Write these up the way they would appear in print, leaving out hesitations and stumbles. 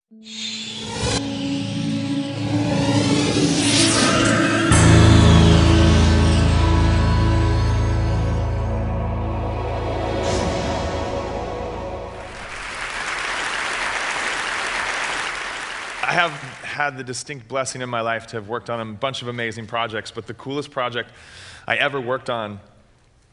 I have had the distinct blessing in my life to have worked on a bunch of amazing projects, but the coolest project I ever worked on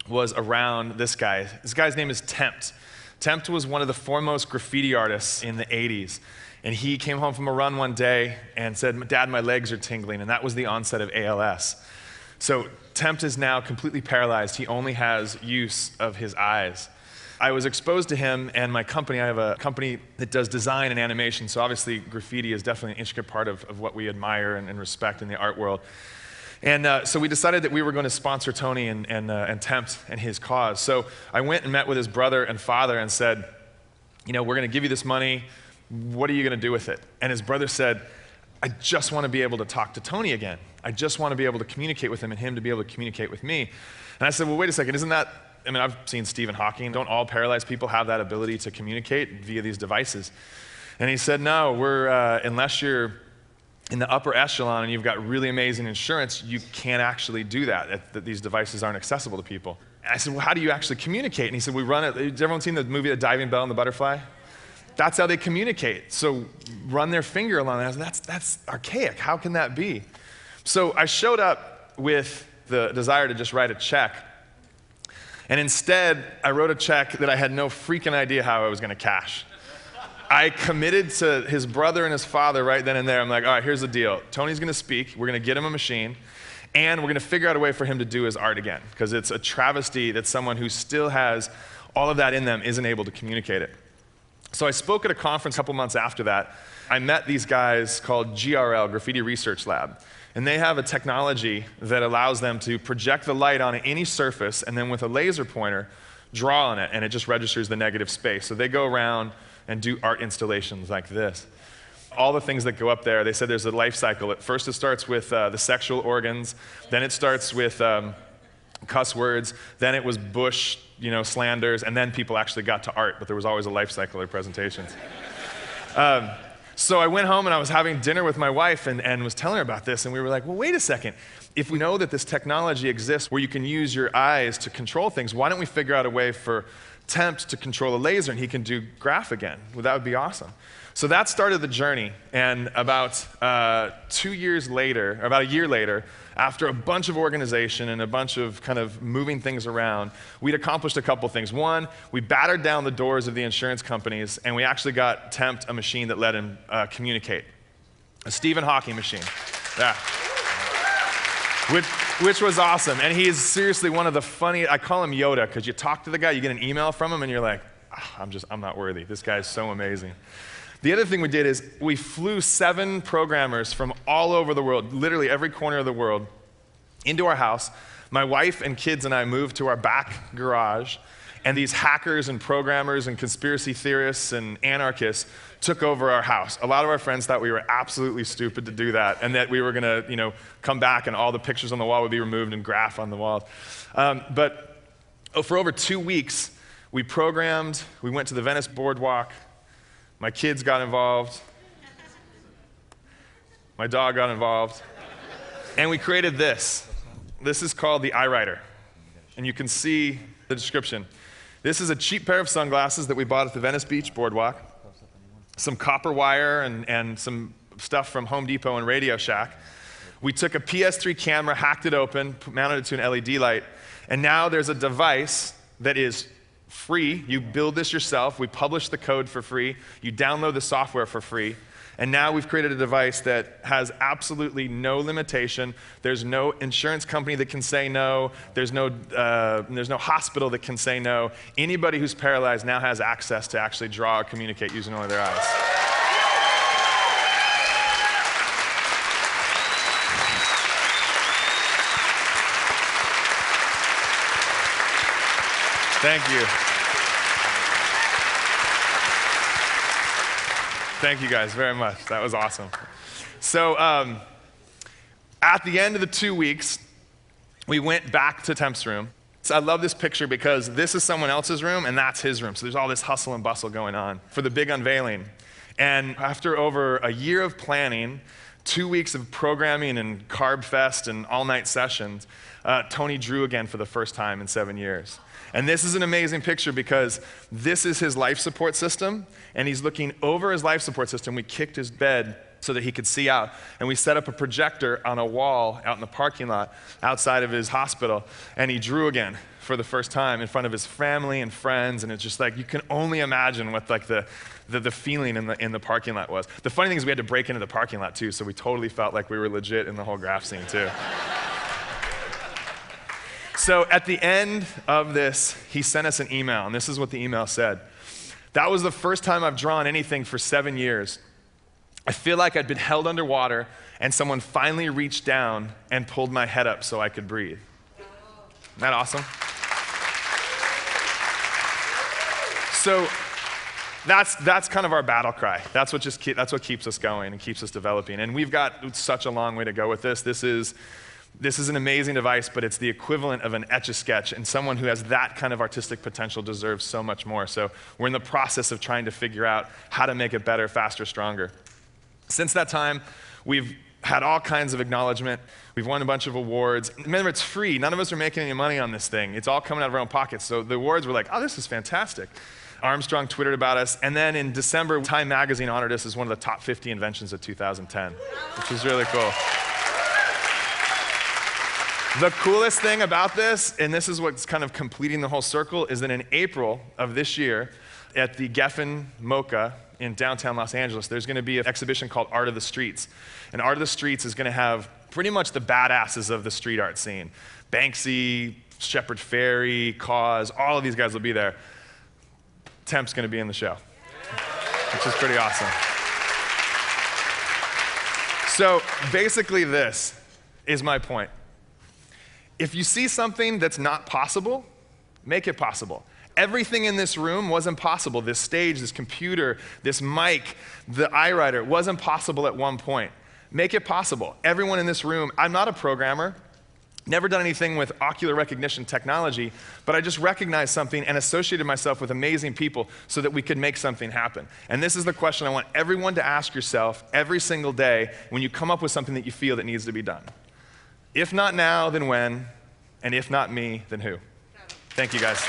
was around this guy. This guy's name is Tempt. Tempt was one of the foremost graffiti artists in the 80s. And he came home from a run one day and said, "Dad, my legs are tingling." And that was the onset of ALS. So Tempt is now completely paralyzed. He only has use of his eyes. I was exposed to him and my company. I have a company that does design and animation, so obviously graffiti is definitely an intricate part of what we admire and respect in the art world. And so we decided that we were going to sponsor Tony and Tempt and his cause. So I went and met with his brother and father and said, we're going to give you this money. What are you going to do with it? And his brother said, "I just want to be able to talk to Tony again. I just want to be able to communicate with him and him to be able to communicate with me." And I said, "Well, wait a second, isn't that, I've seen Stephen Hawking. Don't all paralyzed people have that ability to communicate via these devices?" And he said, "No, unless you're in the upper echelon and you've got really amazing insurance, you can't actually do that. These devices aren't accessible to people." And I said, "Well, how do you actually communicate?" And he said, "We run it." Has everyone seen the movie The Diving Bell and the Butterfly? That's how they communicate. So run their finger along that. That's archaic. How can that be? So I showed up with the desire to just write a check. And instead, I wrote a check that I had no freaking idea how I was going to cash. I committed to his brother and his father right then and there. I'm like, all right, here's the deal. Tony's going to speak. We're going to get him a machine. And we're going to figure out a way for him to do his art again. Because it's a travesty that someone who still has all of that in them isn't able to communicate it. So I spoke at a conference a couple months after that. I met these guys called GRL, Graffiti Research Lab. And they have a technology that allows them to project the light on any surface and then with a laser pointer, draw on it, and it just registers the negative space. So they go around and do art installations like this. All the things that go up there, they said there's a life cycle. At first it starts with the sexual organs, then it starts with cuss words, then it was Bush, slanders, and then people actually got to art, but there was always a life cycle of presentations. So I went home and I was having dinner with my wife and was telling her about this, and we were like, well, wait a second. If we know that this technology exists where you can use your eyes to control things, why don't we figure out a way for Tempt to control a laser and he can do graph again? Well, that would be awesome. So that started the journey, and about 2 years later, or about a year later, after a bunch of organization and a bunch of kind of moving things around, we'd accomplished a couple things. One, we battered down the doors of the insurance companies, and we actually got Tempt a machine that let him communicate. A Stephen Hawking machine. Yeah. Which was awesome. And he is seriously one of the funny, I call him Yoda, because you talk to the guy, you get an email from him, and you're like, I'm not worthy. This guy's so amazing. The other thing we did is we flew 7 programmers from all over the world, literally every corner of the world, into our house. My wife and kids and I moved to our back garage, and these hackers and programmers and conspiracy theorists and anarchists took over our house. A lot of our friends thought we were absolutely stupid to do that, and that we were going to, come back and all the pictures on the wall would be removed and graph on the walls. But for over 2 weeks, we programmed. We went to the Venice Boardwalk. My kids got involved. My dog got involved. And we created this. This is called the Eyewriter. And you can see the description. This is a cheap pair of sunglasses that we bought at the Venice Beach Boardwalk. Some copper wire and some stuff from Home Depot and Radio Shack. We took a PS3 camera, hacked it open, mounted it to an LED light, and now there's a device that is free. You build this yourself. We publish the code for free. You download the software for free. And now we've created a device that has absolutely no limitation. There's no insurance company that can say no. There's no hospital that can say no. Anybody who's paralyzed now has access to actually draw or communicate using only their eyes. Thank you. Thank you guys very much. That was awesome. So at the end of the 2 weeks, we went back to Tempt's room. So I love this picture because this is someone else's room and that's his room. So there's all this hustle and bustle going on for the big unveiling. And after over a year of planning, 2 weeks of programming and carb fest and all-night sessions, Tony drew again for the first time in 7 years. And this is an amazing picture because this is his life support system, and he's looking over his life support system. We kicked his bed so that he could see out, and we set up a projector on a wall out in the parking lot outside of his hospital, and he drew again for the first time in front of his family and friends, and it's just like, you can only imagine what like the feeling in the parking lot was. The funny thing is we had to break into the parking lot too, so we totally felt like we were legit in the whole graph scene too. So at the end of this, he sent us an email, and this is what the email said. That was the first time I've drawn anything for 7 years. I feel like I'd been held underwater, and someone finally reached down and pulled my head up so I could breathe. Isn't that awesome? So that's kind of our battle cry. That's what keeps us going and keeps us developing. And we've got such a long way to go with this. This is an amazing device, but it's the equivalent of an Etch-a-Sketch, and someone who has that kind of artistic potential deserves so much more. So we're in the process of trying to figure out how to make it better, faster, stronger. Since that time, we've had all kinds of acknowledgement. We've won a bunch of awards. Remember, it's free. None of us are making any money on this thing. It's all coming out of our own pockets. So the awards were like, oh, this is fantastic. Armstrong Twittered about us. And then in December, Time Magazine honored us as one of the top 50 inventions of 2010, which is really cool. The coolest thing about this, and this is what's kind of completing the whole circle, is that in April of this year, at the Geffen MoCA in downtown Los Angeles, there's going to be an exhibition called Art of the Streets. And Art of the Streets is going to have pretty much the badasses of the street art scene. Banksy, Shepard Fairey, Cause, all of these guys will be there. Tempt's going to be in the show, which is pretty awesome. So basically this is my point. If you see something that's not possible, make it possible. Everything in this room wasn't possible. This stage, this computer, this mic, the Eyewriter wasn't possible at one point. Make it possible. Everyone in this room, I'm not a programmer, never done anything with ocular recognition technology, but I just recognized something and associated myself with amazing people so that we could make something happen. And this is the question I want everyone to ask yourself every single day when you come up with something that you feel that needs to be done. If not now, then when? And if not me, then who? Thank you, guys.